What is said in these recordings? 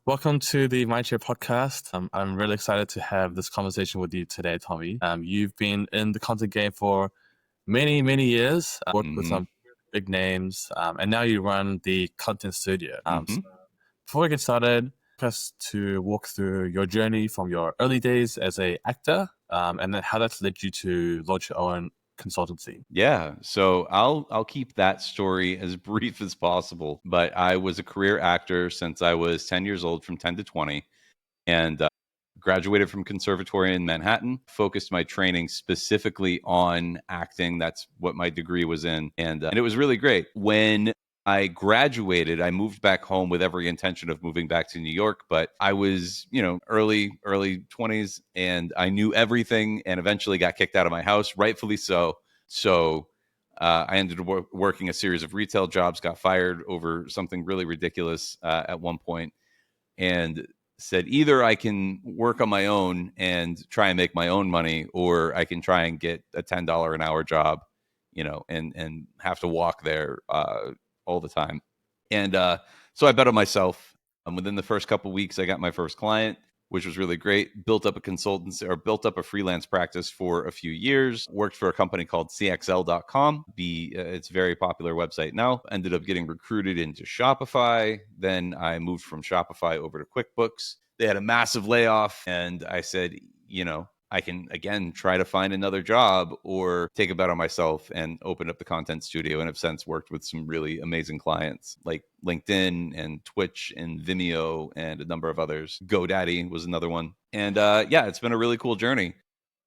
Welcome to the Mindshare podcast. I'm really excited to have this conversation with you today, Tommy. You've been in the content game for many, many years, worked with some big names, and now you run the content studio. So before we get started, just to walk through your journey from your early days as an actor, and then how that's led you to launch your own consultancy. Yeah, so I'll keep that story as brief as possible. But I was a career actor since I was 10 years old, from 10 to 20, and graduated from conservatory in Manhattan. Focused my training specifically on acting. That's what my degree was in, and it was really great. When I graduated, I moved back home with every intention of moving back to New York, but I was, early 20s, and I knew everything, and eventually got kicked out of my house, rightfully so. So I ended up working a series of retail jobs, got fired over something really ridiculous at one point, and said either I can work on my own and try and make my own money, or I can try and get a $10 an hour job, and have to walk there all the time. And so I bet on myself. Within the first couple of weeks, I got my first client, which was really great. Built up a consultancy, or built up a freelance practice for a few years. Worked for a company called CXL.com. It's a very popular website now. Ended up getting recruited into Shopify. Then I moved from Shopify over to QuickBooks. They had a massive layoff, and I said, I can, again, try to find another job or take a bet on myself, and open up the content studio, and have since worked with some really amazing clients like LinkedIn and Twitch and Vimeo and a number of others. GoDaddy was another one. And it's been a really cool journey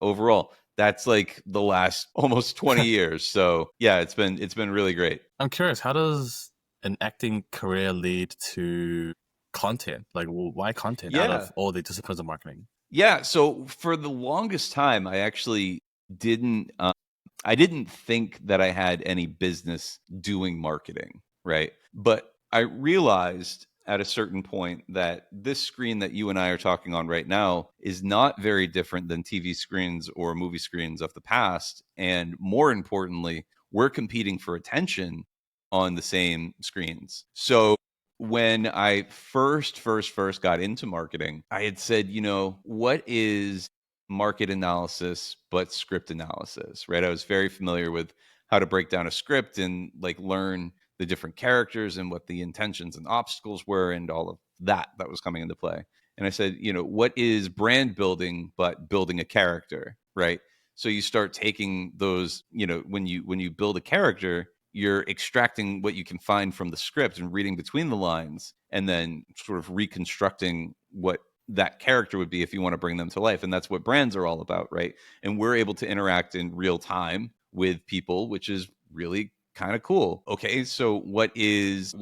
overall. That's like the last almost 20 years. So yeah, it's been really great. I'm curious, how does an acting career lead to content? Like, why content out of all the disciplines of marketing? Yeah. So for the longest time, I actually didn't think that I had any business doing marketing, right? But I realized at a certain point that this screen that you and I are talking on right now is not very different than TV screens or movie screens of the past. And more importantly, we're competing for attention on the same screens. So when I first got into marketing, I had said, what is market analysis but script analysis, right? I was very familiar with how to break down a script and learn the different characters and what the intentions and obstacles were, and all of that was coming into play. And I said, what is brand building but building a character, right? So you start taking those, when you build a character, you're extracting what you can find from the script and reading between the lines, and then sort of reconstructing what that character would be if you want to bring them to life. And that's what brands are all about, right? And we're able to interact in real time with people, which is really kind of cool. Okay, so what is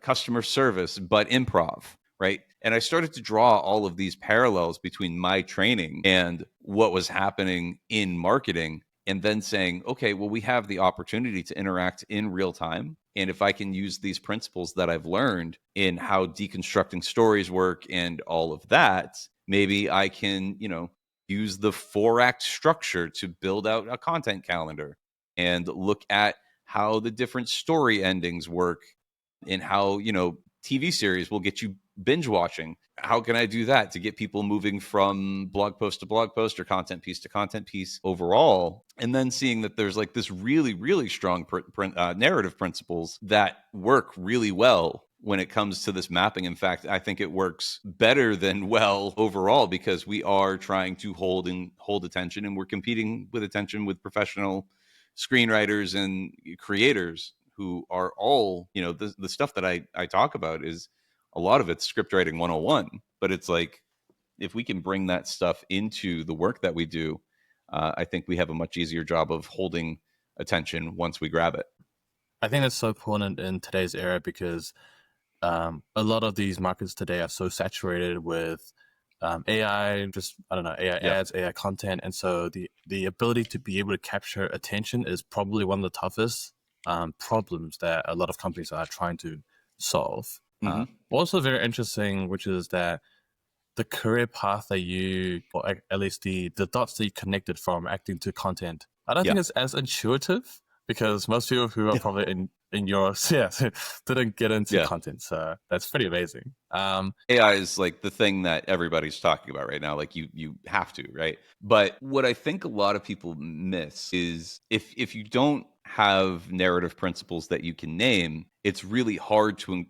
customer service but improv, right? And I started to draw all of these parallels between my training and what was happening in marketing, and then saying, okay, well, we have the opportunity to interact in real time. And if I can use these principles that I've learned in how deconstructing stories work and all of that, maybe I can, use the 4-act structure to build out a content calendar, and look at how the different story endings work, and how, TV series will get you binge watching. How can I do that to get people moving from blog post to blog post, or content piece to content piece overall? And then seeing that there's this really, really strong narrative principles that work really well when it comes to this mapping. In fact, I think it works better than well overall, because we are trying to hold attention, and we're competing with attention with professional screenwriters and creators who are all, the stuff that I talk about is a lot of it's script writing 101. But it's if we can bring that stuff into the work that we do, I think we have a much easier job of holding attention once we grab it. I think that's so important in today's era, because a lot of these markets today are so saturated with AI, AI ads, AI content. And so the ability to be able to capture attention is probably one of the toughest problems that a lot of companies are trying to solve. Also very interesting, which is that the career path that you, or at least the dots that you connected from acting to content, I don't think it's as intuitive, because most people who are probably in your yeah, didn't get into Yeah. content. So that's pretty amazing. AI is like the thing that everybody's talking about right now. Like you have to, right? But what I think a lot of people miss is if you don't have narrative principles that you can name, it's really hard to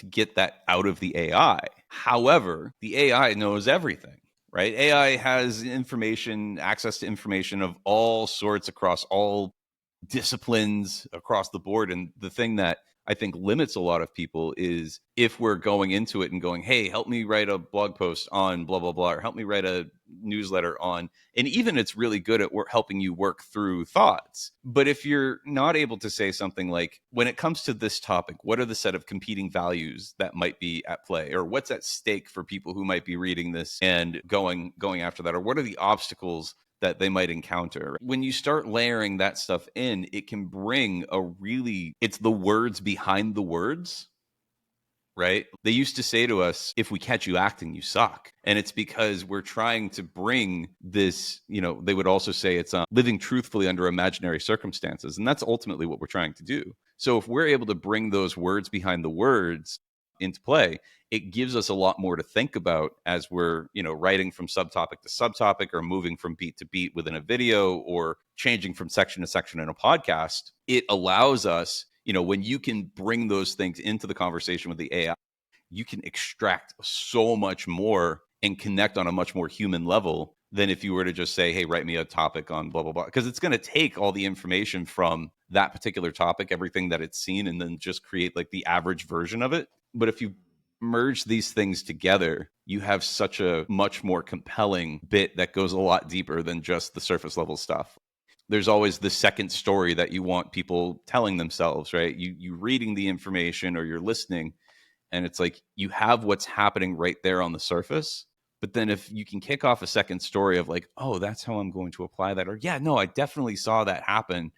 get that out of the AI. However, the AI knows everything. Right? AI has information, access to information of all sorts across all disciplines across the board. And the thing that I think limits a lot of people is if we're going into it and going, hey, help me write a blog post on blah, blah, blah, or help me write a newsletter on, and even it's really good at helping you work through thoughts. But if you're not able to say something like, when it comes to this topic, what are the set of competing values that might be at play, or what's at stake for people who might be reading this and going after that, or what are the obstacles that they might encounter. When you start layering that stuff in, it can bring it's the words behind the words, right? They used to say to us, if we catch you acting, you suck. And it's because we're trying to bring this, they would also say it's living truthfully under imaginary circumstances. And that's ultimately what we're trying to do. So if we're able to bring those words behind the words into play, it gives us a lot more to think about as we're, writing from subtopic to subtopic, or moving from beat to beat within a video, or changing from section to section in a podcast. It allows us, when you can bring those things into the conversation with the AI, you can extract so much more and connect on a much more human level than if you were to just say, hey, write me a topic on blah, blah, blah. Because it's going to take all the information from that particular topic, everything that it's seen, and then just create like the average version of it. But if you merge these things together, you have such a much more compelling bit that goes a lot deeper than just the surface level stuff. There's always the second story that you want people telling themselves, right? You reading the information or you're listening, and it's like you have what's happening right there on the surface. But then if you can kick off a second story of like, oh, that's how I'm going to apply that, or yeah, no, I definitely saw that happen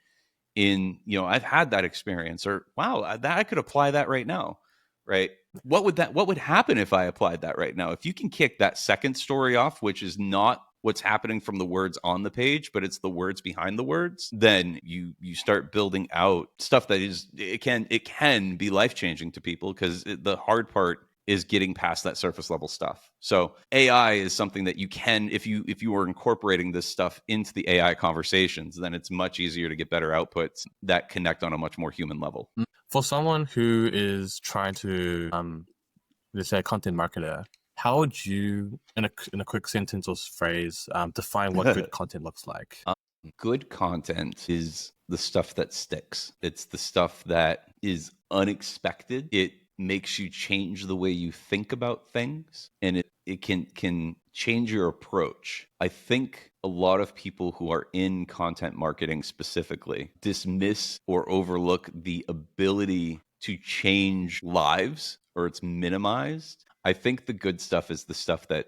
I've had that experience, or wow, I could apply that right now, right? What would happen if I applied that right now? If you can kick that second story off, which is not what's happening from the words on the page, but it's the words behind the words, then you start building out stuff that it can be life-changing to people, because the hard part is getting past that surface level stuff. So AI is something that you can, if you are incorporating this stuff into the AI conversations, then it's much easier to get better outputs that connect on a much more human level. For someone who is trying to, let's say, a content marketer, how would you, in a quick sentence or phrase, define what good content looks like? Good content is the stuff that sticks. It's the stuff that is unexpected. It makes you change the way you think about things, and it can change your approach. I think a lot of people who are in content marketing specifically dismiss or overlook the ability to change lives, or it's minimized. I think the good stuff is the stuff that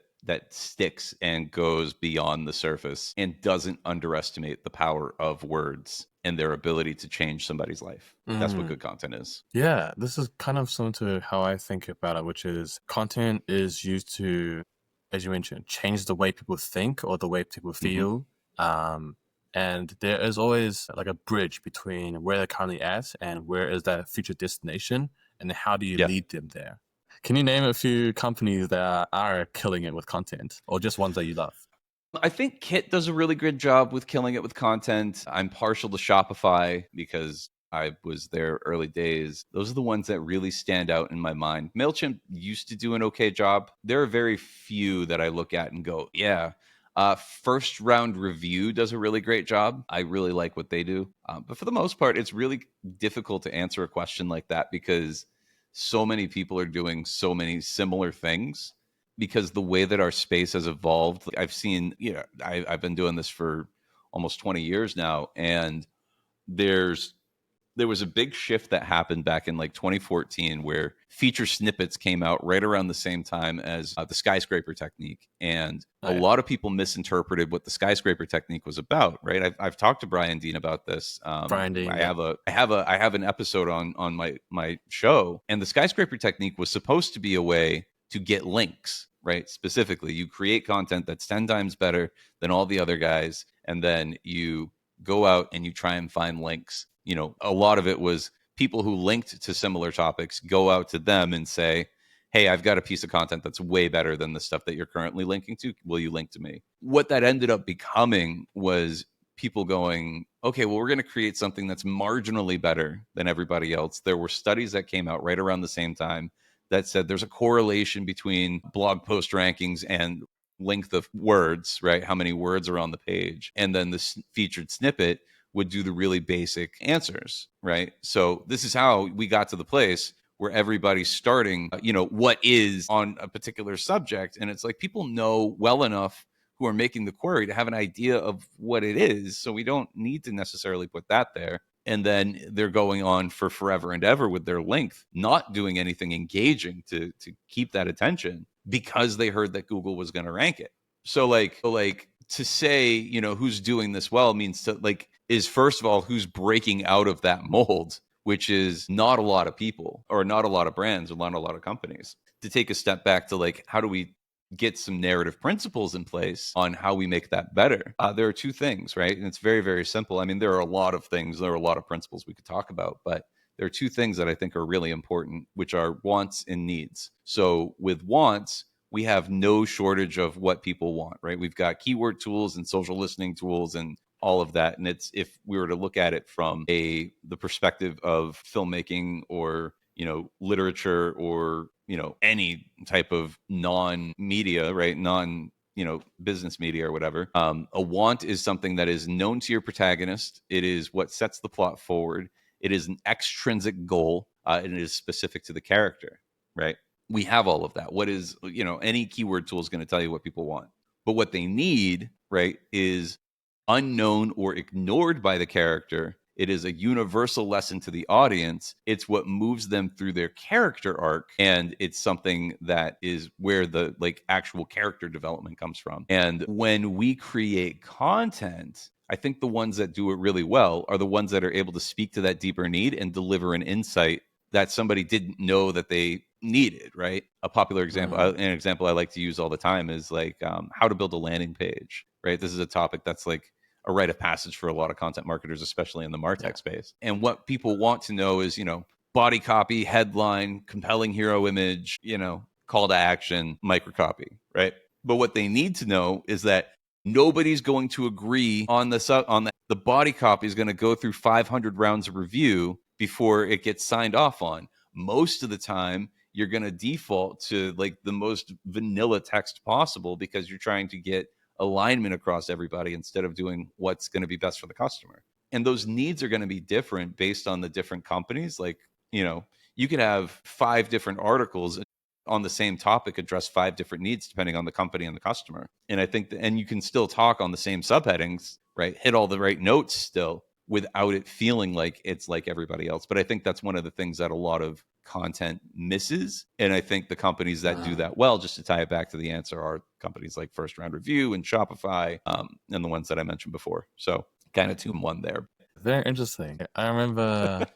sticks and goes beyond the surface and doesn't underestimate the power of words and their ability to change somebody's life. That's what good content is. Yeah, this is kind of similar to how I think about it, which is content is used to, as you mentioned, change the way people think or the way people feel. And there is always like a bridge between where they're currently at and where is that future destination, and how do you Yeah. lead them there? Can you name a few companies that are killing it with content, or just ones that you love? I think Kit does a really good job with killing it with content. I'm partial to Shopify because I was there early days. Those are the ones that really stand out in my mind. MailChimp used to do an okay job. There are very few that I look at and go, yeah. First Round Review does a really great job. I really like what they do. But for the most part, it's really difficult to answer a question like that, because so many people are doing so many similar things, because the way that our space has evolved. I've seen, I've been doing this for almost 20 years now, and there was a big shift that happened back in like 2014, where feature snippets came out right around the same time as the skyscraper technique, and a lot of people misinterpreted what the skyscraper technique was about. Right? I've talked to Brian Dean about this. Brian Dean, I have an episode on my show, and the skyscraper technique was supposed to be a way to get links. Right? Specifically, you create content that's 10 times better than all the other guys, and then you go out and you try and find links. A lot of it was people who linked to similar topics go out to them and say, hey, I've got a piece of content that's way better than the stuff that you're currently linking to. Will you link to me? What that ended up becoming was people going, okay, well, we're going to create something that's marginally better than everybody else. There were studies that came out right around the same time that said there's a correlation between blog post rankings and length of words, right? How many words are on the page. And then this featured snippet would do the really basic answers, right? So this is how we got to the place where everybody's starting, what is on a particular subject. And it's like people know well enough who are making the query to have an idea of what it is. So we don't need to necessarily put that there. And then they're going on for forever and ever with their length, not doing anything engaging to keep that attention because they heard that Google was going to rank it. So like to say, who's doing this well means to is first of all, who's breaking out of that mold, which is not a lot of people or not a lot of brands or not a lot of companies. To take a step back to how do we get some narrative principles in place on how we make that better? There are two things, right? And it's very, very simple. I mean, there are a lot of things, there are a lot of principles we could talk about, but there are two things that I think are really important, which are wants and needs. So with wants, we have no shortage of what people want, right? We've got keyword tools and social listening tools and all of that. And it's, if we were to look at it from the perspective of filmmaking or, literature or, any type of non-media, right? Business media or whatever. A want is something that is known to your protagonist. It is what sets the plot forward. It is an extrinsic goal, and it is specific to the character, right? We have all of that. What is, any keyword tool is going to tell you what people want. But what they need, right, is unknown or ignored by the character. It is a universal lesson to the audience. It's what moves them through their character arc. And it's something that is where the actual character development comes from. And when we create content, I think the ones that do it really well are the ones that are able to speak to that deeper need and deliver an insight that somebody didn't know that they needed, right? A popular example, an example I like to use all the time is how to build a landing page, right? This is a topic that's a rite of passage for a lot of content marketers, especially in the MarTech space. And what people want to know is, body copy, headline, compelling hero image, call to action, microcopy, right? But what they need to know is that nobody's going to agree on the body copy is going to go through 500 rounds of review before it gets signed off on. Most of the time, you're going to default to the most vanilla text possible because you're trying to get alignment across everybody instead of doing what's going to be best for the customer. And those needs are going to be different based on the different companies. You could have 5 different articles on the same topic address 5 different needs depending on the company and the customer. And I think and you can still talk on the same subheadings, right? Hit all the right notes still without it feeling like it's like everybody else. But I think that's one of the things that a lot of content misses. And I think the companies that do that well, just to tie it back to the answer, are companies like First Round Review and Shopify, and the ones that I mentioned before. So kind of 2 in 1 there. Very interesting. I remember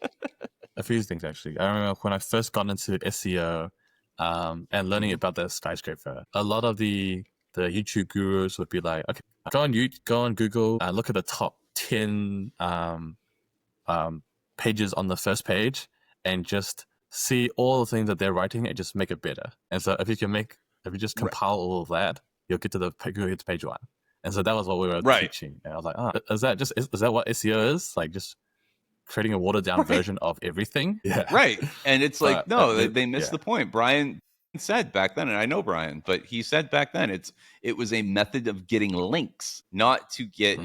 a few things actually. I remember when I first got into SEO and learning about the skyscraper. A lot of the YouTube gurus would be like, okay, go on Google, look at the top 10 pages on the first page, and just see all the things that they're writing and just make it better. And so if you just compile all of that, you'll get to page 1. And so that was what we were teaching. And I was like, is that what SEO is? Just creating a watered down version of everything? Yeah. Right. And it's they missed the point. Brian said back then, and I know Brian, but he said back then it was a method of getting links, not to get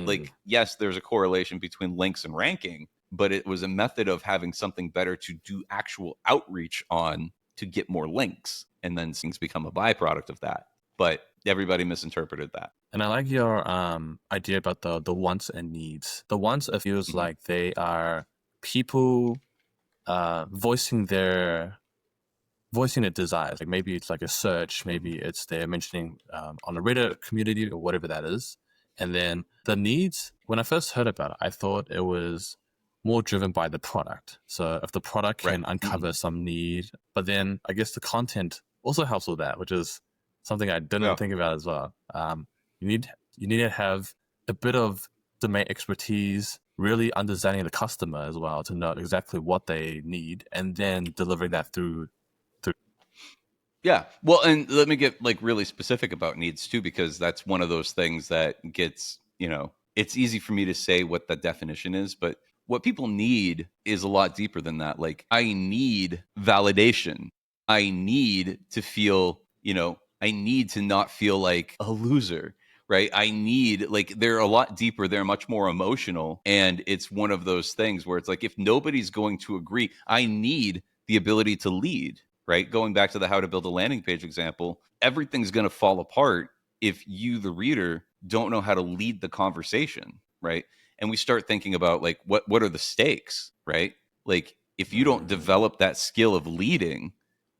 yes, there's a correlation between links and ranking, but it was a method of having something better to do actual outreach on to get more links. And then things become a byproduct of that. But everybody misinterpreted that. And I like your idea about the wants and needs. The wants, it feels like they are people voicing their desires. Maybe it's a search, maybe it's they're mentioning on a Reddit community or whatever that is. And then the needs, when I first heard about it, I thought it was more driven by the product. So if the product can uncover some need, but then I guess the content also helps with that, which is something I didn't think about as well. You need to have a bit of domain expertise, really understanding the customer as well to know exactly what they need, and then delivering that through. Yeah. Well, and let me get like really specific about needs too, because that's one of those things that gets, it's easy for me to say what the definition is, but what people need is a lot deeper than that. Like, I need validation. I need to feel, I need to not feel like a loser, right? I need, like, they're a lot deeper. They're much more emotional. And it's one of those things where it's like, if nobody's going to agree, I need the ability to lead, right? Going back to the how to build a landing page example, everything's going to fall apart if you, the reader, don't know how to lead the conversation, right? And we start thinking about like what are the stakes, right? Like, if you don't develop that skill of leading,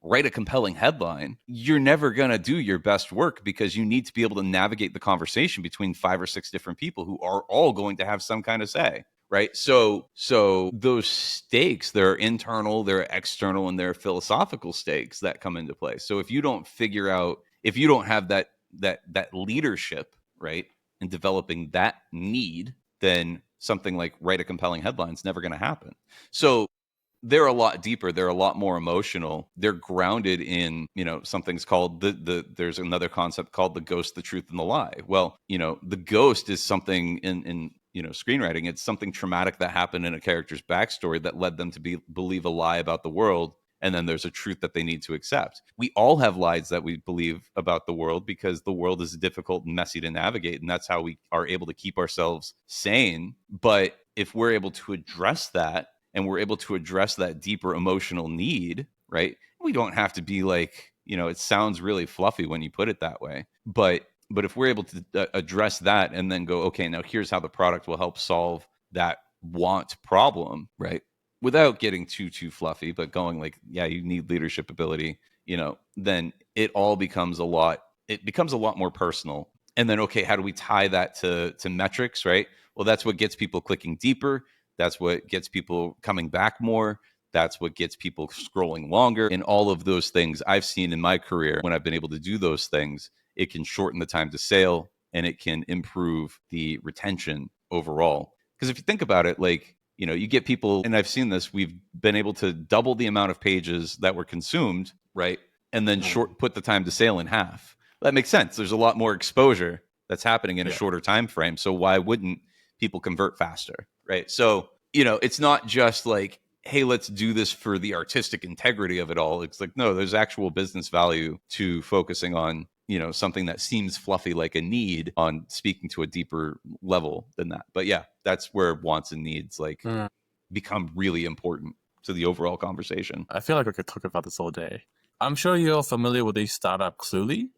write a compelling headline, you're never going to do your best work, because you need to be able to navigate the conversation between 5 or 6 different people who are all going to have some kind of say, right? So those stakes, there are internal, there are external, and there are philosophical stakes that come into play. So if you don't figure out, if you don't have that leadership, right, in developing that need, then something like write a compelling headline is never going to happen. So they're a lot deeper. They're a lot more emotional. They're grounded in, something's called there's another concept called the ghost, the truth, and the lie. Well, the ghost is something in screenwriting. It's something traumatic that happened in a character's backstory that led them to believe a lie about the world. And then there's a truth that they need to accept. We all have lies that we believe about the world, because the world is difficult and messy to navigate. And that's how we are able to keep ourselves sane. But if we're able to address that, and we're able to address that deeper emotional need, right? We don't have to be like, it sounds really fluffy when you put it that way. But if we're able to address that and then go, okay, now here's how the product will help solve that want problem, right? Without getting too fluffy, but going like, yeah, you need leadership ability, then it all becomes a lot more personal. And then, okay, how do we tie that to metrics, right? Well, that's what gets people clicking deeper. That's what gets people coming back more. That's what gets people scrolling longer. And all of those things I've seen in my career, when I've been able to do those things, it can shorten the time to sale, and it can improve the retention overall. Because if you think about it, like, you get people, and I've seen this, we've been able to double the amount of pages that were consumed, right? And then put the time to sale in half. That makes sense. There's a lot more exposure that's happening in a shorter time frame. So why wouldn't people convert faster, right? So, it's not just like, hey, let's do this for the artistic integrity of it all. It's like, no, there's actual business value to focusing on, something that seems fluffy like a need, on speaking to a deeper level than that. But yeah, that's where wants and needs like become really important to the overall conversation. I feel like I could talk about this all day. I'm sure you're familiar with the startup Cluely.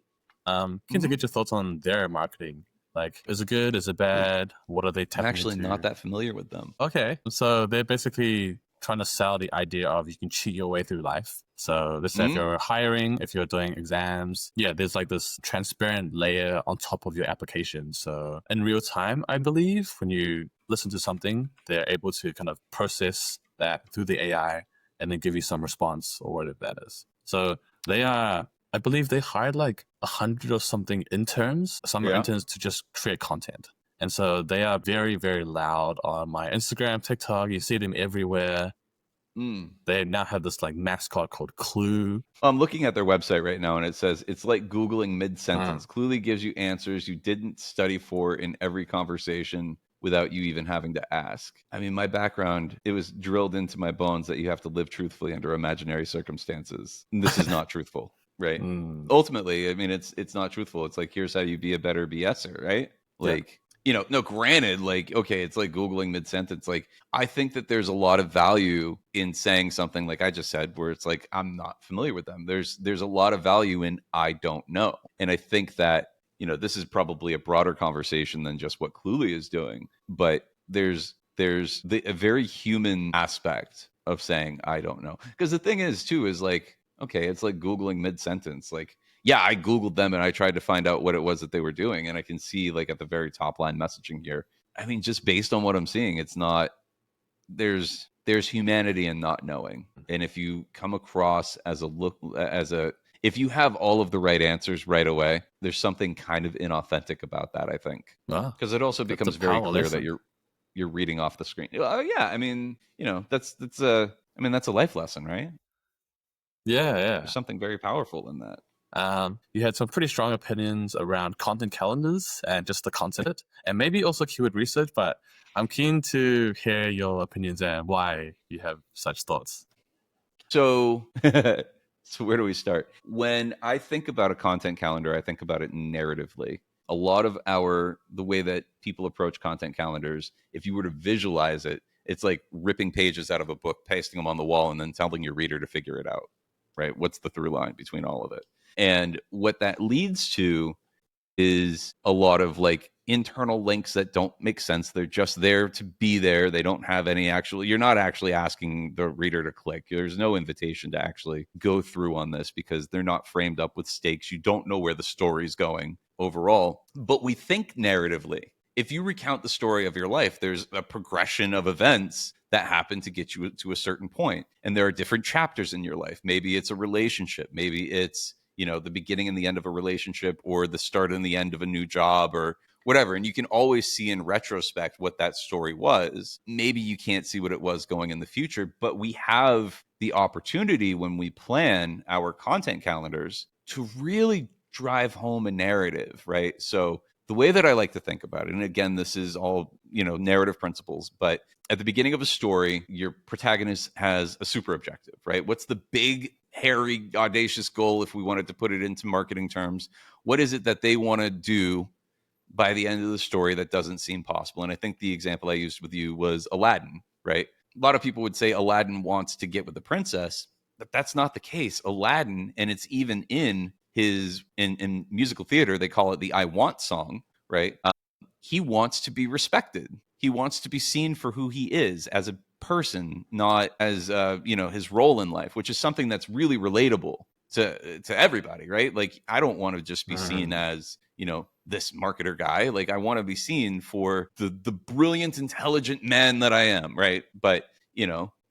Keen to get your thoughts on their marketing. Like, is it good? Is it bad? What are they tapping I'm actually into? not that familiar with them. Okay, so they're basically trying to sell the idea of you can cheat your way through life. So let's say if you're hiring, if you're doing exams, there's like this transparent layer on top of your application. So in real time, I believe when you listen to something, they're able to kind of process that through the AI and then give you some response or whatever that is. So I believe they hired like 100 or something interns, summer interns, to just create content. And so they are very, very loud on my Instagram, TikTok. You see them everywhere. They now have this like mascot called Clue. I'm looking at their website right now, and it says it's like Googling mid-sentence. Cluely gives you answers you didn't study for in every conversation without you even having to ask. I mean, my background, it was drilled into my bones that you have to live truthfully under imaginary circumstances. And this is not truthful, right? Ultimately, I mean, it's not truthful. It's like, here's how you be a better BSer, right? Like, no, granted, like, okay, it's like Googling mid-sentence. Like, I think that there's a lot of value in saying something like I just said, where it's like, I'm not familiar with them. There's a lot of value in I don't know. And I think that, this is probably a broader conversation than just what Cluely is doing. But there's a very human aspect of saying I don't know. Because the thing is, too, is like, okay, it's like Googling mid-sentence. Like, yeah, I Googled them and I tried to find out what it was that they were doing. And I can see like at the very top line messaging here. I mean, just based on what I'm seeing, it's not, there's humanity in not knowing. And if you come across as if you have all of the right answers right away, there's something kind of inauthentic about that, I think. Wow, Because it also that's a becomes very power clear that lesson. you're reading off the screen. Yeah, I mean, that's a life lesson, right? Yeah, There's yeah. something very powerful in that. You had some pretty strong opinions around content calendars and just the concept, and maybe also keyword research. But I'm keen to hear your opinions and why you have such thoughts. So, so where do we start? When I think about a content calendar, I think about it narratively. A lot of the way that people approach content calendars, if you were to visualize it, it's like ripping pages out of a book, pasting them on the wall, and then telling your reader to figure it out, right? What's the through line between all of it? And what that leads to is a lot of like internal links that don't make sense. They're just there to be there. They don't have any actual, you're not actually asking the reader to click. There's no invitation to actually go through on this because they're not framed up with stakes. You don't know where the story's going overall, but we think narratively. If you recount the story of your life, there's a progression of events that happen to get you to a certain point. And there are different chapters in your life. Maybe it's a relationship. Maybe it's, the beginning and the end of a relationship, or the start and the end of a new job, or whatever. And you can always see in retrospect what that story was. Maybe you can't see what it was going in the future, but we have the opportunity when we plan our content calendars to really drive home a narrative, right? So the way that I like to think about it, and again, this is all, narrative principles, but at the beginning of a story, your protagonist has a super objective, right? What's the big, hairy, audacious goal, if we wanted to put it into marketing terms? What is it that they want to do by the end of the story that doesn't seem possible? And I think the example I used with you was Aladdin, right? A lot of people would say Aladdin wants to get with the princess, but that's not the case. Aladdin, and it's even in in musical theater, they call it the I Want song, right? He wants to be respected. He wants to be seen for who he is as a person, not as his role in life, which is something that's really relatable to everybody, right? Like, I don't want to just be seen Mm. as this marketer guy. Like, I want to be seen for the brilliant, intelligent man that I am, right? But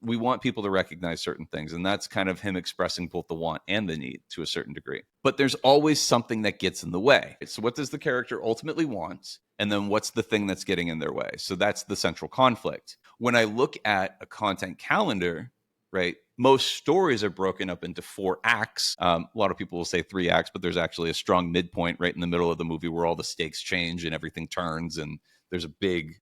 we want people to recognize certain things, and that's kind of him expressing both the want and the need to a certain degree. But there's always something that gets in the way. So what does the character ultimately want? And then what's the thing that's getting in their way? So that's the central conflict. When I look at a content calendar, right, most stories are broken up into 4 acts. A lot of people will say 3 acts, but there's actually a strong midpoint right in the middle of the movie where all the stakes change and everything turns, and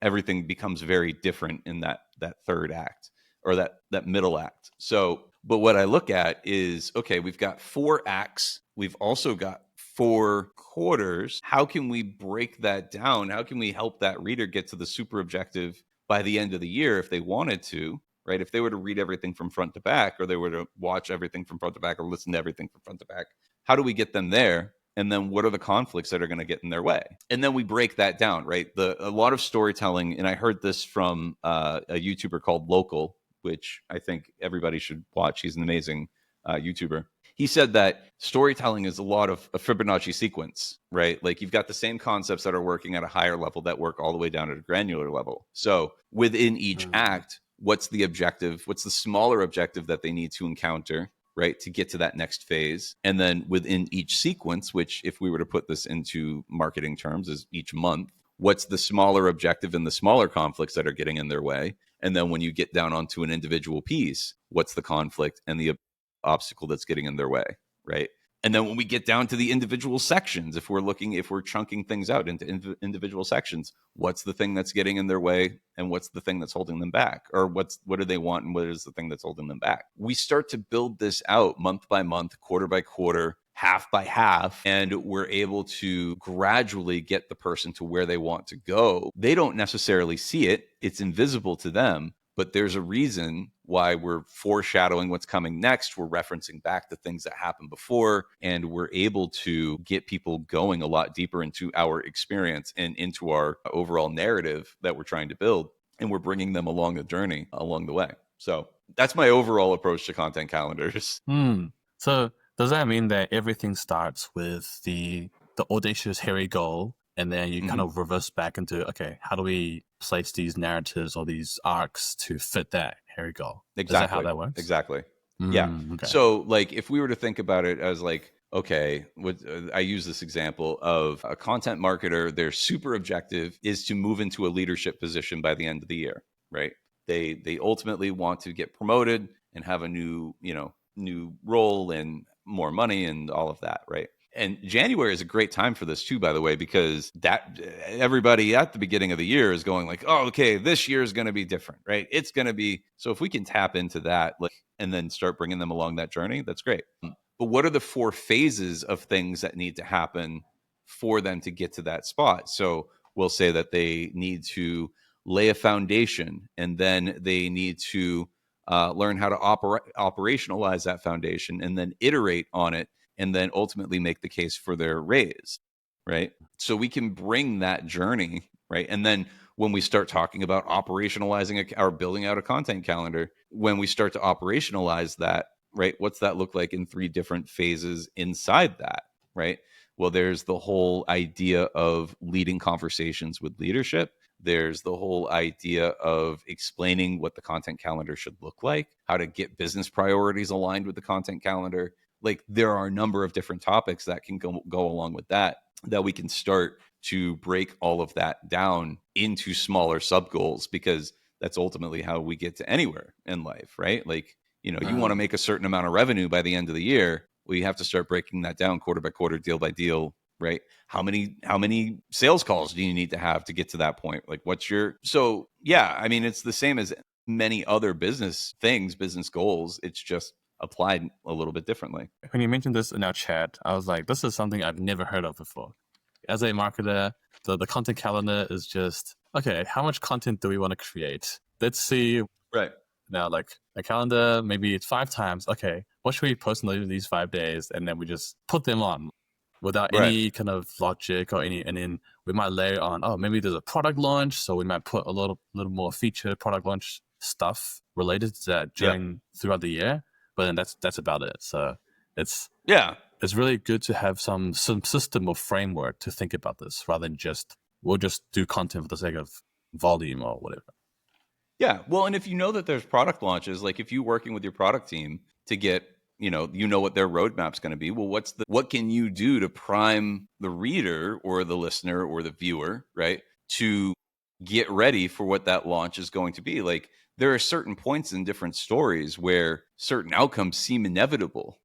everything becomes very different in that third act, or that middle act. So, but what I look at is, okay, we've got 4 acts. We've also got 4 quarters. How can we break that down? How can we help that reader get to the super objective by the end of the year if they wanted to, right? If they were to read everything from front to back, or they were to watch everything from front to back, or listen to everything from front to back, how do we get them there? And then what are the conflicts that are going to get in their way? And then we break that down, right? A lot of storytelling, and I heard this from a YouTuber called Local, which I think everybody should watch. He's an amazing YouTuber. He said that storytelling is a lot of a Fibonacci sequence, right? Like, you've got the same concepts that are working at a higher level that work all the way down at a granular level. So within each Mm. act, what's the objective? What's the smaller objective that they need to encounter, right, to get to that next phase? And then within each sequence, which, if we were to put this into marketing terms, is each month, what's the smaller objective and the smaller conflicts that are getting in their way? And then when you get down onto an individual piece, what's the conflict and the obstacle that's getting in their way, right? And then when we get down to the individual sections, if we're chunking things out into individual sections, what's the thing that's getting in their way, and what's the thing that's holding them back? Or what do they want, and what is the thing that's holding them back? We start to build this out month by month, quarter by quarter, half by half, and we're able to gradually get the person to where they want to go. They don't necessarily see it. It's invisible to them, but there's a reason why we're foreshadowing what's coming next. We're referencing back to things that happened before, and we're able to get people going a lot deeper into our experience and into our overall narrative that we're trying to build. And we're bringing them along the journey along the way. So that's my overall approach to content calendars. So does that mean that everything starts with the audacious hairy goal, and then you kind Mhm. of reverse back into, okay, how do we place these narratives or these arcs to fit that hairy goal? Is that how Exactly. that works? Exactly. Yeah. Okay. So, like, if we were to think about it as like okay, I use this example of a content marketer. Their super objective is to move into a leadership position by the end of the year, right? They ultimately want to get promoted and have a new role and more money and all of that, right? And January is a great time for this too, by the way, because that everybody at the beginning of the year is going like, oh, okay, this year is going to be different, right? It's going to be, so if we can tap into that, like, and then start bringing them along that journey, that's great. But what are the 4 phases of things that need to happen for them to get to that spot? So we'll say that they need to lay a foundation, and then they need to learn how to operationalize that foundation, and then iterate on it, and then ultimately make the case for their raise, right? So we can bring that journey, right? And then when we start talking about operationalizing or building out a content calendar, when we start to operationalize that, right, what's that look like in 3 different phases inside that, right? Well, there's the whole idea of leading conversations with leadership. There's the whole idea of explaining what the content calendar should look like, how to get business priorities aligned with the content calendar. Like, there are a number of different topics that can go along with that we can start to break all of that down into smaller sub goals, because that's ultimately how we get to anywhere in life, right? Like, you want to make a certain amount of revenue by the end of the year. Well, you have to start breaking that down quarter by quarter, deal by deal, right? How many sales calls do you need to have to get to that point? Like, so yeah, I mean, it's the same as many other business things, business goals. It's just applied a little bit differently. When you mentioned this in our chat, I was like, this is something I've never heard of before. As a marketer, the content calendar is just, okay, how much content do we want to create? Let's see. Right. Now, like a calendar, maybe it's 5 times. Okay, what should we post in these 5 days? And then we just put them on without Right. any kind of logic or any. And then we might layer on, oh, maybe there's a product launch, so we might put a little more feature product launch stuff related to that throughout the year. But then that's about it. So it's really good to have some system or framework to think about this, rather than we'll just do content for the sake of volume or whatever. Yeah. Well, and if you know that there's product launches, like if you're working with your product team to get, what their roadmap's going to be, well, what can you do to prime the reader or the listener or the viewer, right, to get ready for what that launch is going to be? Like, there are certain points in different stories where certain outcomes seem inevitable,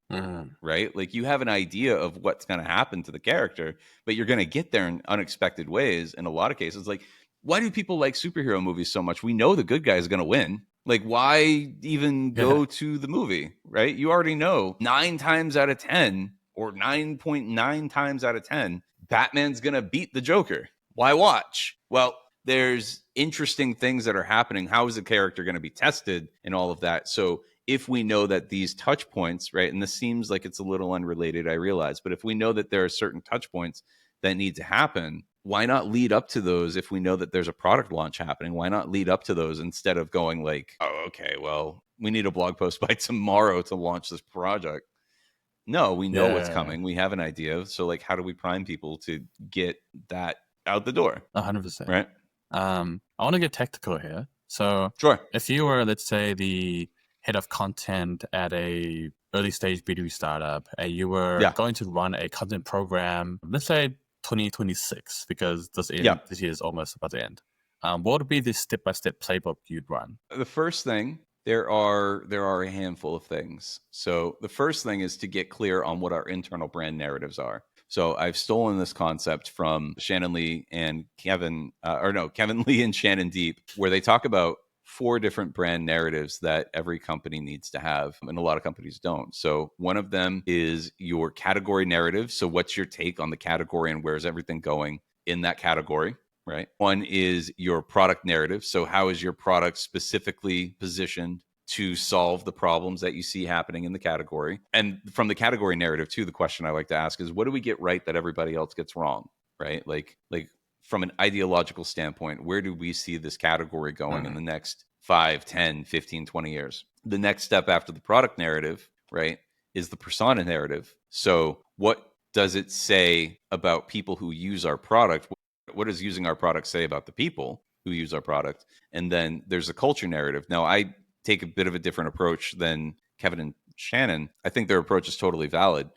right? Like, you have an idea of what's going to happen to the character, but you're going to get there in unexpected ways. In a lot of cases, like, why do people like superhero movies so much? We know the good guy is going to win. Like, why even go to the movie, right? You already know 9 times out of 10 or 9.9 times out of 10, Batman's going to beat the Joker. Why watch? Well, there's interesting things that are happening. How is the character going to be tested and all of that? So if we know that these touch points, right, and this seems like it's a little unrelated, I realize, but if we know that there are certain touch points that need to happen, why not lead up to those? If we know that there's a product launch happening, why not lead up to those instead of going like, oh, okay, well, we need a blog post by tomorrow to launch this project? No, we know what's coming. We have an idea. So, like, how do we prime people to get that out the door? 100%. Right. I want to get technical here. So sure, if you were, let's say, the head of content at a early stage B2B startup, and you were going to run a content program, let's say 2026, because this year is almost about to end. What would be the step-by-step playbook you'd run? The first thing, there are a handful of things. So the first thing is to get clear on what our internal brand narratives are. So I've stolen this concept from Shannon Lee and Kevin Lee and Shannon Deep, where they talk about 4 different brand narratives that every company needs to have, and a lot of companies don't. So one of them is your category narrative. So what's your take on the category and where's everything going in that category? Right. One is your product narrative. So how is your product specifically positioned to solve the problems that you see happening in the category? And from the category narrative too, the question I like to ask is, what do we get right that everybody else gets wrong? Right. Like from an ideological standpoint, where do we see this category going in the next 5, 10, 15, 20 years? The next step after the product narrative, right, is the persona narrative. So what does it say about people who use our product? What does using our product say about the people who use our product? And then there's a culture narrative. Now, I take a bit of a different approach than Kevin and Shannon. I think their approach is totally valid.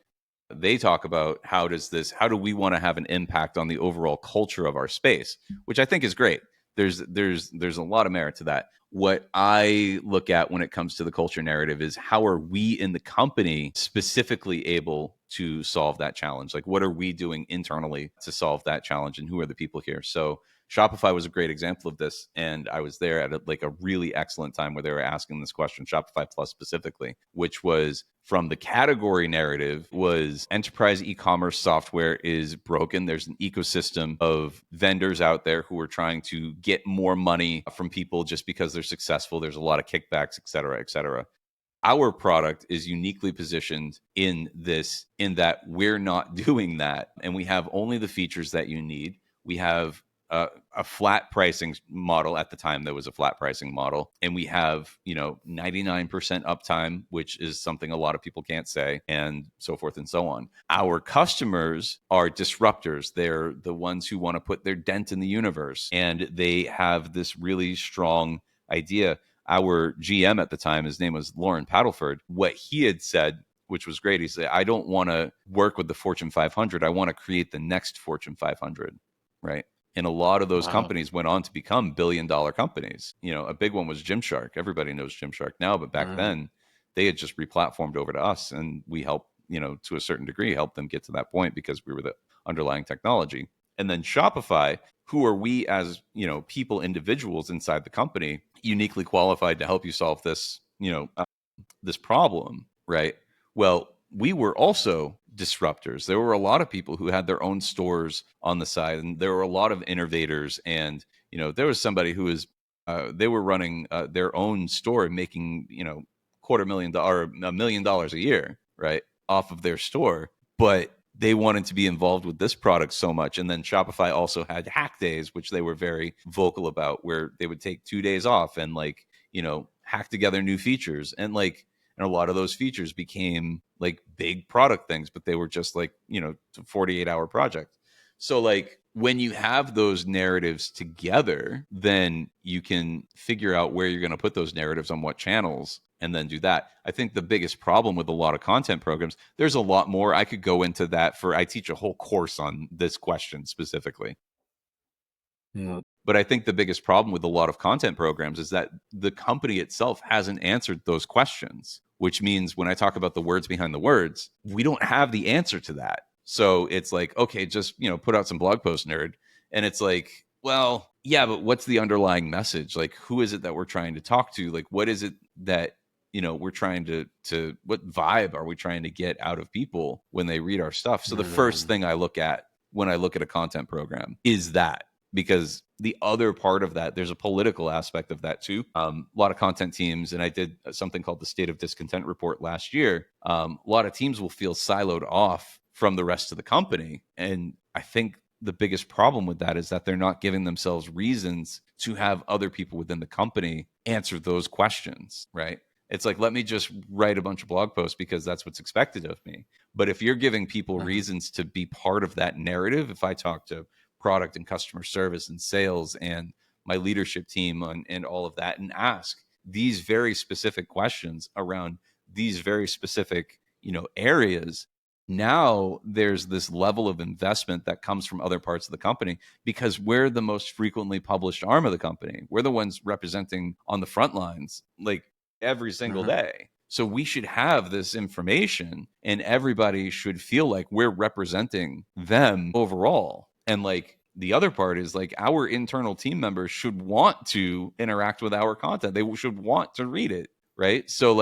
They talk about how do we want to have an impact on the overall culture of our space, which I think is great. There's a lot of merit to that. What I look at when it comes to the culture narrative is how are we in the company specifically able to solve that challenge? Like, what are we doing internally to solve that challenge, and who are the people here? So Shopify was a great example of this, and I was there at a really excellent time where they were asking this question, Shopify Plus specifically, which was from the category narrative was enterprise e-commerce software is broken. There's an ecosystem of vendors out there who are trying to get more money from people just because they're successful. There's a lot of kickbacks, et cetera, et cetera. Our product is uniquely positioned in that we're not doing that, and we have only the features that you need. We have a flat pricing model. At the time there was a flat pricing model, and we have 99% uptime, which is something a lot of people can't say, and so forth and so on. Our customers are disruptors. They're the ones who want to put their dent in the universe, and they have this really strong idea. Our GM at the time, his name was Lauren Paddleford, what he had said, which was great, he said, I don't want to work with the Fortune 500. I want to create the next Fortune 500, right? And a lot of those companies went on to become billion-dollar companies. A big one was Gymshark. Everybody knows Gymshark now, but back then they had just replatformed over to us, and we helped, to a certain degree, help them get to that point because we were the underlying technology. And then Shopify, who are we as, people, individuals inside the company, uniquely qualified to help you solve this, this problem, right? Well, we were also disruptors. There were a lot of people who had their own stores on the side, and there were a lot of innovators. And there was somebody who was they were running their own store and making $250,000 $1 million a year, right, off of their store, but they wanted to be involved with this product so much. And then Shopify also had hack days, which they were very vocal about, where they would take 2 days off and hack together new features. And a lot of those features became big product things, but they were just 48-hour project. So when you have those narratives together, then you can figure out where you're going to put those narratives on what channels, and then do that. I think the biggest problem with a lot of content programs, there's a lot more. I could go into that I teach a whole course on this question specifically. Yeah. But I think the biggest problem with a lot of content programs is that the company itself hasn't answered those questions, which means when I talk about the words behind the words, we don't have the answer to that. So it's okay, just, put out some blog post, nerd. And it's well, yeah, but what's the underlying message? Who is it that we're trying to talk to? What is it that, we're trying to what vibe are we trying to get out of people when they read our stuff? So the first thing I look at when I look at a content program is that, because the other part of that, there's a political aspect of that too. A lot of content teams, and I did something called the State of Discontent report last year. A lot of teams will feel siloed off from the rest of the company. And I think the biggest problem with that is that they're not giving themselves reasons to have other people within the company answer those questions, right? It's let me just write a bunch of blog posts because that's what's expected of me. But if you're giving people reasons to be part of that narrative, if I talk to product and customer service and sales and my leadership team and all of that, and ask these very specific questions around these very specific areas, now there's this level of investment that comes from other parts of the company, because we're the most frequently published arm of the company. We're the ones representing on the front lines every single day. So we should have this information, and everybody should feel like we're representing them overall. And the other part is our internal team members should want to interact with our content. They should want to read it, right? So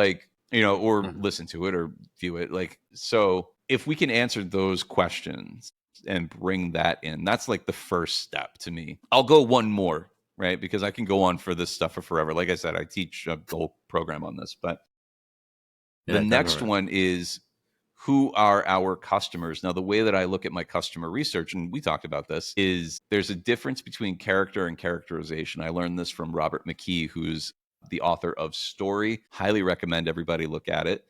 or listen to it or view it. So if we can answer those questions and bring that in, that's the first step to me. I'll go one more, right? Because I can go on for this stuff for forever. Like I said, I teach a whole program on this, but the next one is, who are our customers? Now, the way that I look at my customer research, and we talked about this, is there's a difference between character and characterization. I learned this from Robert McKee, who's the author of Story. Highly recommend everybody look at it.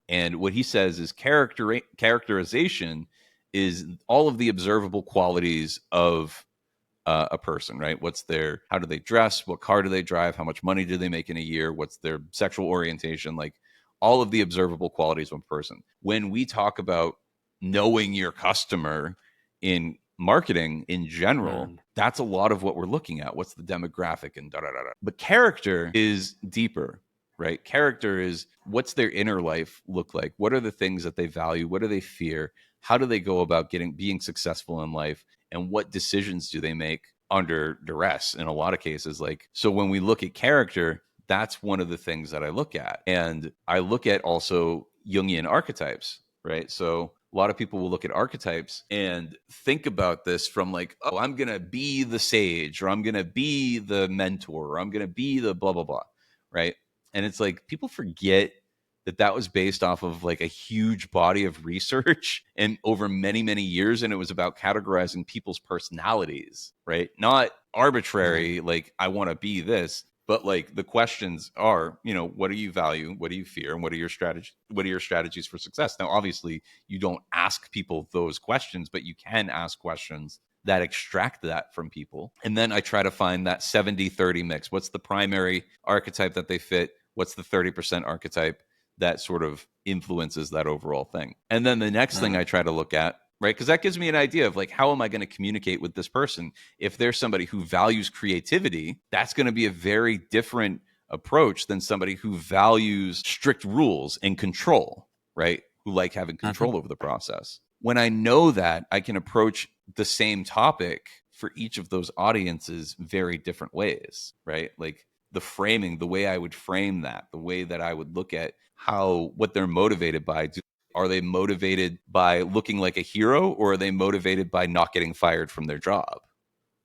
And what he says is characterization is all of the observable qualities of a person, right? How do they dress? What car do they drive? How much money do they make in a year? What's their sexual orientation? All of the observable qualities of a person. When we talk about knowing your customer in marketing in general, that's a lot of what we're looking at. What's the demographic and da da da da. But character is deeper, right? Character is what's their inner life look like? What are the things that they value? What do they fear? How do they go about being successful in life? And what decisions do they make under duress in a lot of cases? Like, so when we look at character, that's one of the things that I look at. And I look at also Jungian archetypes, right? So a lot of people will look at archetypes and think about this from like, oh, I'm going to be the sage, or I'm going to be the mentor, or I'm going to be the blah, blah, blah, right? And it's like people forget that was based off of like a huge body of research and over many, many years. And it was about categorizing people's personalities, right? Not arbitrary, like I want to be this, but like the questions are, what do you value? What do you fear? And what are your strategies for success? Now, obviously you don't ask people those questions, but you can ask questions that extract that from people. And then I try to find that 70-30 mix. What's the primary archetype that they fit? What's the 30% archetype that sort of influences that overall thing? And then the next thing I try to look at, right? Because that gives me an idea of like, how am I going to communicate with this person? If there's somebody who values creativity, that's going to be a very different approach than somebody who values strict rules and control, right? Who like having control over the process. When I know that, I can approach the same topic for each of those audiences very different ways, right? Like the framing, the way I would frame that, the way that I would look at what they're motivated by. Are they motivated by looking like a hero, or are they motivated by not getting fired from their job,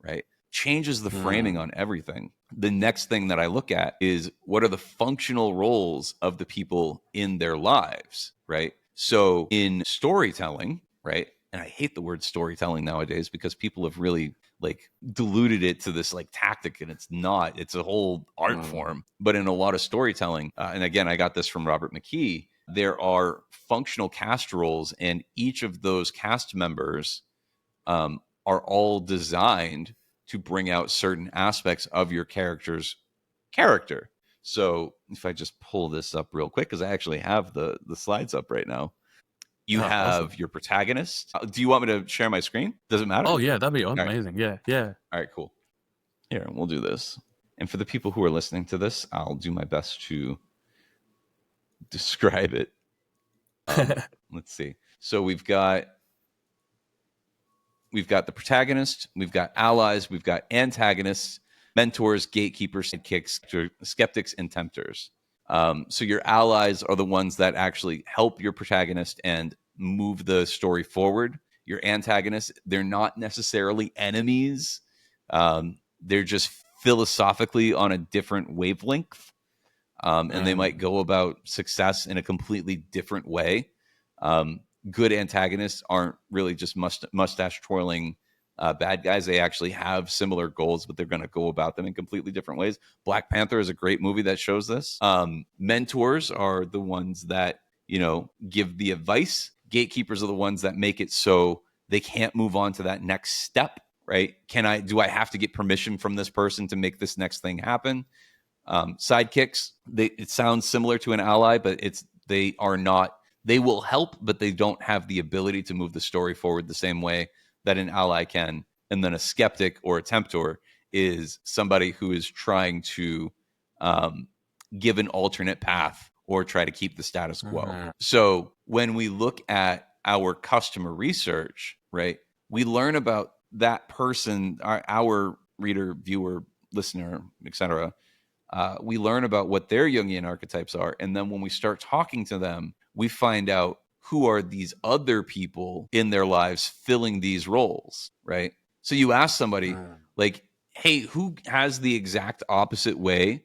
right? Changes the framing on everything. The next thing that I look at is what are the functional roles of the people in their lives, right? So in storytelling, right? And I hate the word storytelling nowadays because people have really like diluted it to this like tactic, and it's not. It's a whole art form. But in a lot of storytelling, and again, I got this from Robert McKee, there are functional cast roles, and each of those cast members are all designed to bring out certain aspects of your character's character. So if I just pull this up real quick, because I actually have the slides up right now. You have your protagonist. Do you want me to share my screen? Does it matter? Oh, yeah, that'd be amazing. Right. Yeah. All right, cool. Here, we'll do this. And for the people who are listening to this, I'll do my best to describe it. Let's see. So we've got the protagonist, we've got allies, we've got antagonists, mentors, gatekeepers, sidekicks, skeptics, and tempters. So your allies are the ones that actually help your protagonist and move the story forward. Your antagonists, they're not necessarily enemies. They're just philosophically on a different wavelength. And they might go about success in a completely different way. Good antagonists aren't really just mustache twirling bad guys. They actually have similar goals, but they're going to go about them in completely different ways. Black Panther is a great movie that shows this. Mentors are the ones that, give the advice. Gatekeepers are the ones that make it so they can't move on to that next step, right? Do I have to get permission from this person to make this next thing happen? Sidekicks, it sounds similar to an ally, but they are not. They will help, but they don't have the ability to move the story forward the same way that an ally can. And then a skeptic or a tempter is somebody who is trying to give an alternate path or try to keep the status quo. So when we look at our customer research, right, we learn about that person, our reader, viewer, listener, etc. We learn about what their Jungian archetypes are. And then when we start talking to them, we find out who are these other people in their lives filling these roles, right? So you ask somebody like, hey, who has the exact opposite way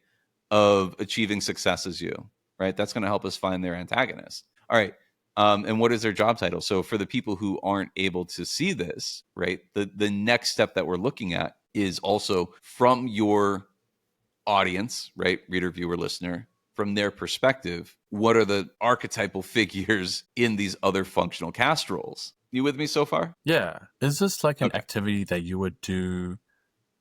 of achieving success as you, right? That's going to help us find their antagonist. All right. And what is their job title? So for the people who aren't able to see this, right, the next step that we're looking at is also from your audience, right? Reader, viewer, listener, from their perspective, what are the archetypal figures in these other functional cast roles? You with me so far? Yeah. Is this like an activity that you would do?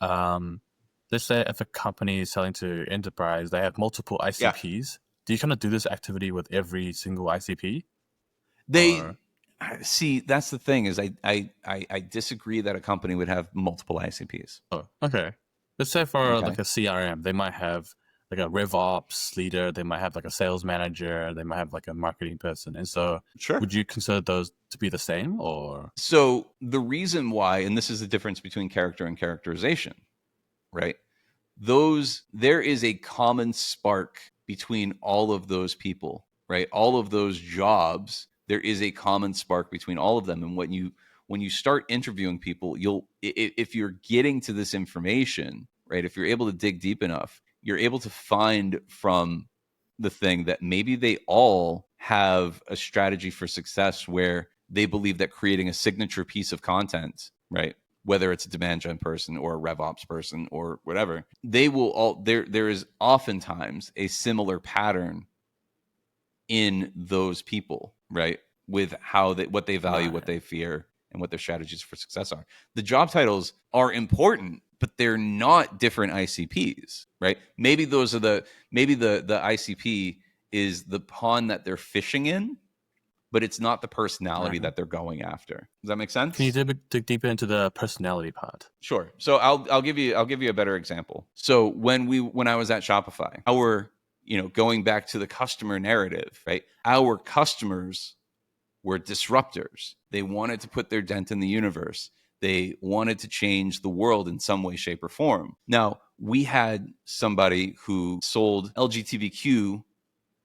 Let's say if a company is selling to enterprise, they have multiple ICPs. Yeah. Do you kind of do this activity with every single ICP? See, that's the thing is I disagree that a company would have multiple ICPs. Oh, okay. Let's say for Okay. like a CRM, they might have like a RevOps leader, they might have like a sales manager, they might have like a marketing person. And so Sure. would you consider those to be the same or? So the reason why, and this is the difference between character and characterization, right? There is a common spark between all of those people, right? All of those jobs, there is a common spark between all of them. And when you start interviewing people, if you're getting to this information, right? If you're able to dig deep enough, you're able to find from the thing that maybe they all have a strategy for success where they believe that creating a signature piece of content, right? Whether it's a demand gen person or a RevOps person or whatever, they will all there is oftentimes a similar pattern in those people, right? With how they what they value, what Right. they fear, and what their strategies for success are. The job titles are important, but they're not different ICPs, right? Maybe the ICP is the pond that they're fishing in, but it's not the personality Right. that they're going after. Does that make Can you sense? dig deeper into the personality part? Sure. So I'll give you a better example. So when I was at Shopify, our going back to the customer narrative, right? Our customers were disruptors. They wanted to put their dent in the universe. They wanted to change the world in some way, shape, or form. Now, we had somebody who sold LGBTQ,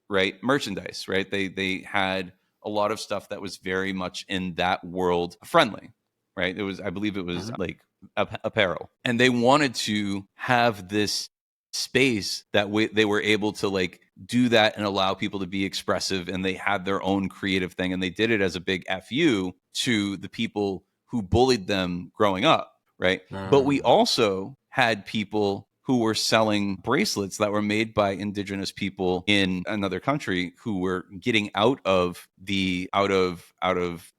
right, merchandise, right? They had a lot of stuff that was very much in that world friendly, right? It was, I believe it was Mhm. like apparel. And they wanted to have this space that they were able to like do that and allow people to be expressive, and they had their own creative thing, and they did it as a big fu to the people who bullied them growing up, right? But we Mm. also had people who were selling bracelets that were made by indigenous people in another country who were getting out of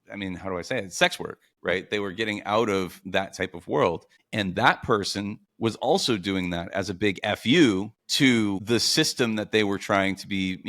I mean, how do I say it, sex work, right? They were getting out of that type of world, and that person was also doing that as a big fu to the system that they were trying to be,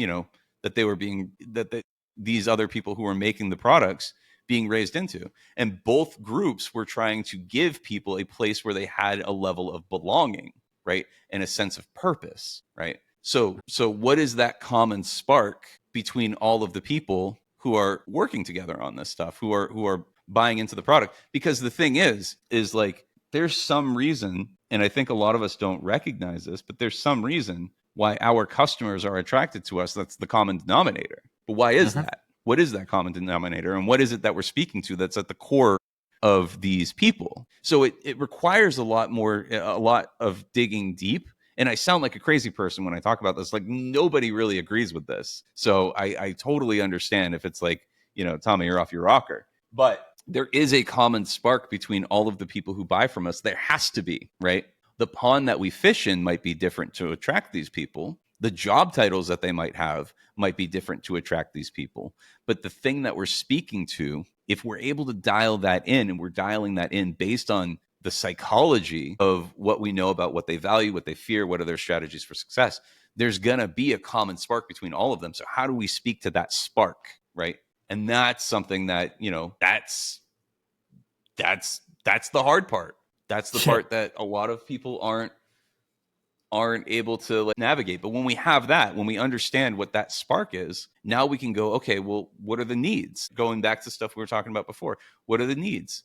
that they were being that these other people who were making the products being raised into. And both groups were trying to give people a place where they had a level of belonging, right? And a sense of purpose, right? So what is that common spark between all of the people who are working together on this stuff, who are buying into the product? Because the thing is like there's some reason, and I think a lot of us don't recognize this, but there's some reason why our customers are attracted to us. That's the common denominator. But why is Mhm. that? What is that common denominator? And what is it that we're speaking to that's at the core of these people? So it requires a lot of digging deep. And I sound like a crazy person when I talk about this. Like nobody really agrees with this. So I totally understand if it's like, Tommy, you're off your rocker. But there is a common spark between all of the people who buy from us. There has to be, right? The pond that we fish in might be different to attract these people. The job titles that they might have might be different to attract these people. But the thing that we're speaking to, if we're able to dial that in, and we're dialing that in based on the psychology of what we know about what they value, what they fear, what are their strategies for success, there's going to be a common spark between all of them. So how do we speak to that spark, right? And that's something that, that's the hard part. That's the Yeah. part that a lot of people aren't able to like navigate. But when we have that, when we understand what that spark is, now we can go, okay, well, what are the needs? Going back to stuff we were talking about before, what are the needs?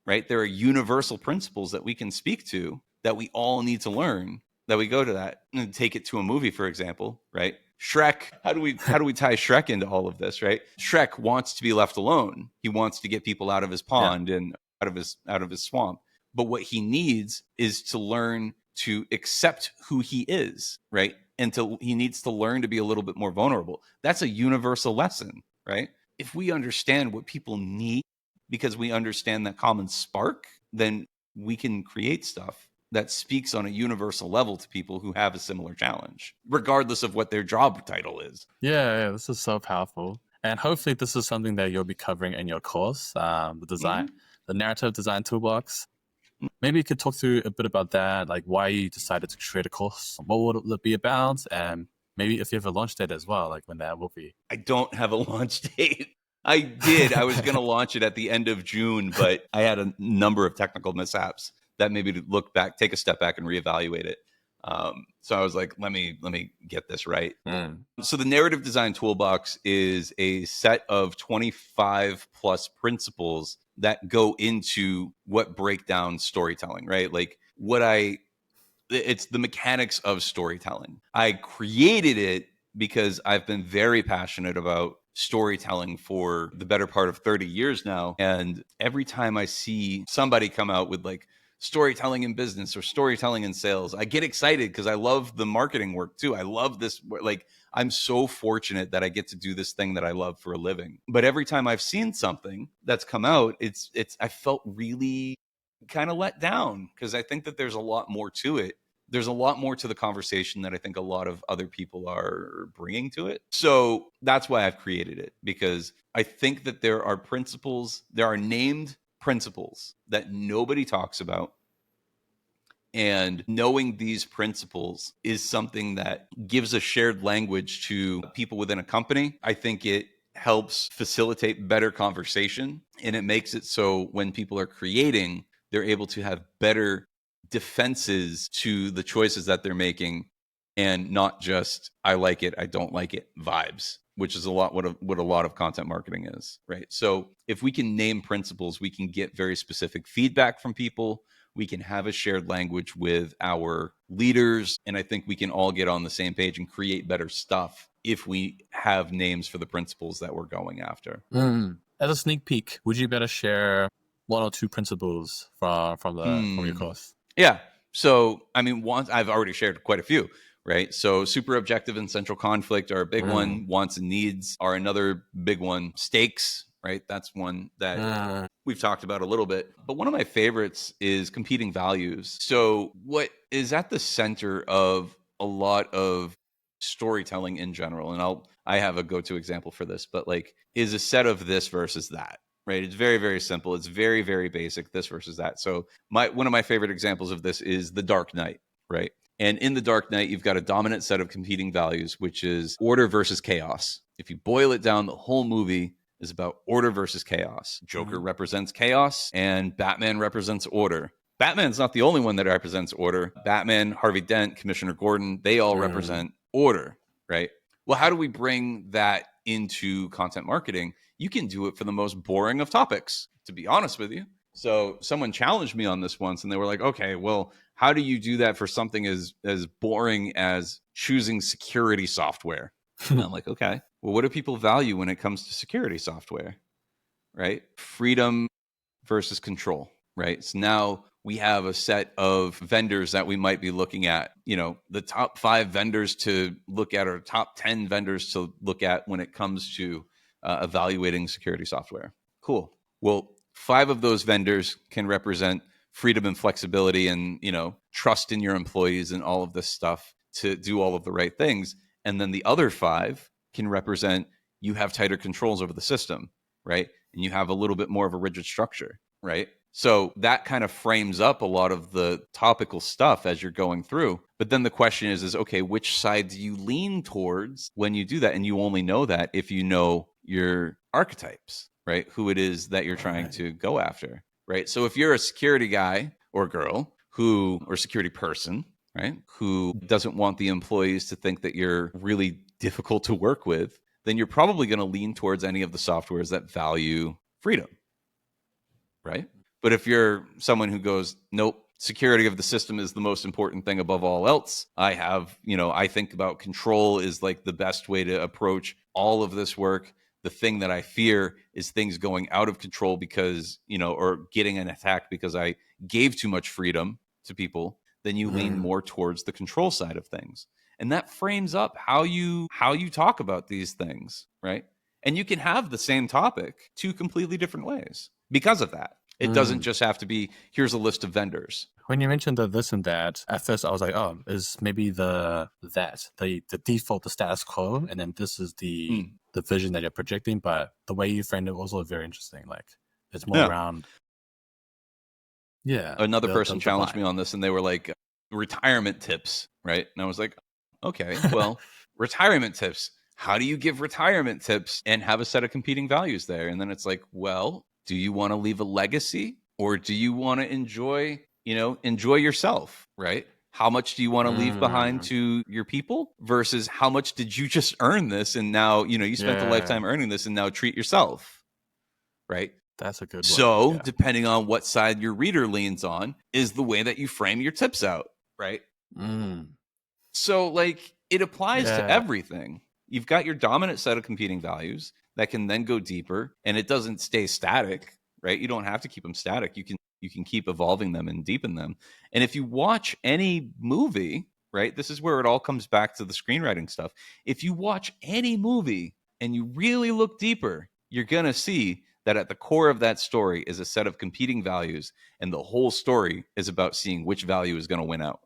Right? There are universal principles that we can speak to that we all need to learn. That we go to that and take it to a movie, for example, right? Shrek. How do we tie Shrek into all of this, right? Shrek wants to be left alone. He wants to get people out of his Yeah. pond and out of his swamp. But what he needs is to learn to accept who he is, right? And he needs to learn to be a little bit more vulnerable. That's a universal lesson, right? If we understand what people need because we understand that common spark, then we can create stuff that speaks on a universal level to people who have a similar challenge, regardless of what their job title is. Yeah, this is so powerful. And hopefully this is something that you'll be covering in your course, Mm-hmm. the narrative design toolbox. Maybe you could talk through a bit about that, like why you decided to create a course, what would it be about, and maybe if you have a launch date as well, like when that will be. I don't have a launch date. I did. I was going to launch it at the end of June, but I had a number of technical mishaps that made me to look back, take a step back, and reevaluate it. So I was like, let me get this right. So the narrative design toolbox is a set of 25 plus principles that go into what break down storytelling, right? Like it's the mechanics of storytelling. I created it because I've been very passionate about storytelling for the better part of 30 years now. And every time I see somebody come out with like storytelling in business or storytelling in sales, I get excited because I love the marketing work too. I love this. Like, I'm so fortunate that I get to do this thing that I love for a living. But every time I've seen something that's come out, I felt really kind of let down because I think that there's a lot more to it. There's a lot more to the conversation that I think a lot of other people are bringing to it. So that's why I've created it, because I think that there are principles, there are named principles that nobody talks about. And knowing these principles is something that gives a shared language to people within a company. I think it helps facilitate better conversation, and it makes it so when people are creating, they're able to have better defenses to the choices that they're making, and not just I like it, I don't like it vibes, which is a lot what a lot of content marketing is, right? So if we can name principles, we can get very specific feedback from people. We can have a shared language with our leaders, and I think we can all get on the same page and create better stuff if we have names for the principles that we're going after. As a sneak peek, would you better share one or two principles from your course? Yeah. So, I mean, I've already shared quite a few, right? So, super objective and central conflict are a big one. Wants and needs are another big one. Stakes, right? That's one that we've talked about a little bit. But one of my favorites is competing values. So, what is at the center of a lot of storytelling in general, and I have a go-to example for this, but like, is a set of this versus that. Right. It's very, very simple. It's very, very basic, this versus that. So one of my favorite examples of this is The Dark Knight, right? And in The Dark Knight, you've got a dominant set of competing values, which is order versus chaos. If you boil it down, the whole movie is about order versus chaos. Joker represents chaos and Batman represents order. Batman's not the only one that represents order. Batman, Harvey Dent, Commissioner Gordon, they all represent order, right? Well, how do we bring that into content marketing? You can do it for the most boring of topics, to be honest with you. So someone challenged me on this once, and they were like, okay, well, how do you do that for something as boring as choosing security software? And I'm like, okay, well, what do people value when it comes to security software, right? Freedom versus control, right? So now we have a set of vendors that we might be looking at, the top 5 vendors to look at or top 10 vendors to look at when it comes to evaluating security software. Cool. Well, 5 of those vendors can represent freedom and flexibility and, trust in your employees and all of this stuff to do all of the right things. And then the other 5 can represent you have tighter controls over the system, right? And you have a little bit more of a rigid structure, right? So that kind of frames up a lot of the topical stuff as you're going through. But then the question is okay, which side do you lean towards when you do that? And you only know that if you know your archetypes, right? Who it is that you're trying to go after, right? So if you're a security guy or girl or security person, right, who doesn't want the employees to think that you're really difficult to work with, then you're probably going to lean towards any of the softwares that value freedom, right? But if you're someone who goes, nope, security of the system is the most important thing above all else. I think about control is like the best way to approach all of this work. The thing that I fear is things going out of control because, or getting an attack because I gave too much freedom to people. Then you lean more towards the control side of things. And that frames up how you talk about these things, right? And you can have the same topic 2 completely different ways because of that. It doesn't just have to be, here's a list of vendors. When you mentioned the this and that, at first I was like, oh, is maybe the default, the status quo, and then this is the vision that you're projecting. But the way you framed it was also very interesting. Like, it's more around. Yeah. Another person challenged me on this, and they were like, retirement tips, right? And I was like, okay, well, retirement tips. how do you give retirement tips and have a set of competing values there? And then it's like, well, do you want to leave a legacy, or do you want to enjoy yourself, right? How much do you want to leave behind to your people versus how much did you just earn this? And now, you spent a lifetime earning this, and now treat yourself, right? That's a good one. So depending on what side your reader leans on is the way that you frame your tips out, right? So like it applies to everything. You've got your dominant set of competing values that can then go deeper, and it doesn't stay static, right? You don't have to keep them static. You can keep evolving them and deepen them. And if you watch any movie, right, this is where it all comes back to the screenwriting stuff. If you watch any movie and you really look deeper, you're going to see that at the core of that story is a set of competing values, and the whole story is about seeing which value is going to win out.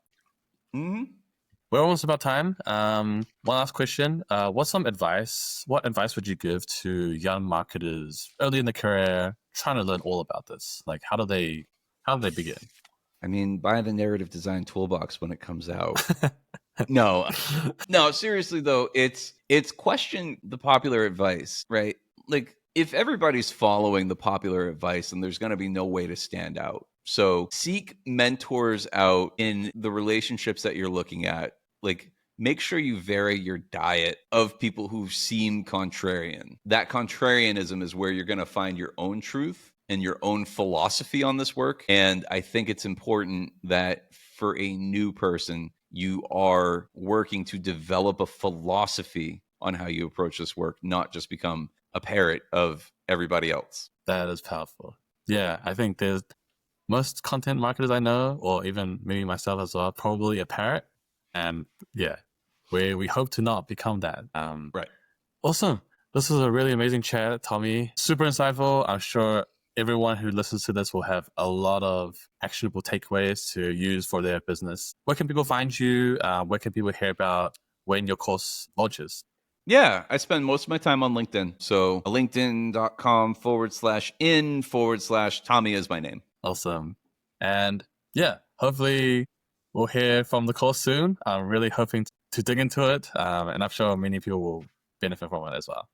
We're almost about time. One last question. What advice would you give to young marketers early in their career trying to learn all about this? Like, how do they begin? I mean, buy the narrative design toolbox when it comes out. No, seriously though, it's question the popular advice, right? Like, if everybody's following the popular advice, then there's going to be no way to stand out. So seek mentors out in the relationships that you're looking at. Like, make sure you vary your diet of people who seem contrarian. That contrarianism is where you're going to find your own truth and your own philosophy on this work. And I think it's important that for a new person, you are working to develop a philosophy on how you approach this work, not just become a parrot of everybody else. That is powerful. Yeah, I think there's most content marketers I know, or even maybe myself as well, probably a parrot. And yeah, we hope to not become that. Right. Awesome. This was a really amazing chat, Tommy. Super insightful. I'm sure everyone who listens to this will have a lot of actionable takeaways to use for their business. Where can people find you? Where can people hear about when your course launches? Yeah, I spend most of my time on LinkedIn. So linkedin.com/in/Tommy is my name. Awesome. And yeah, hopefully we'll hear from the course soon. I'm really hoping to dig into it. And I'm sure many people will benefit from it as well.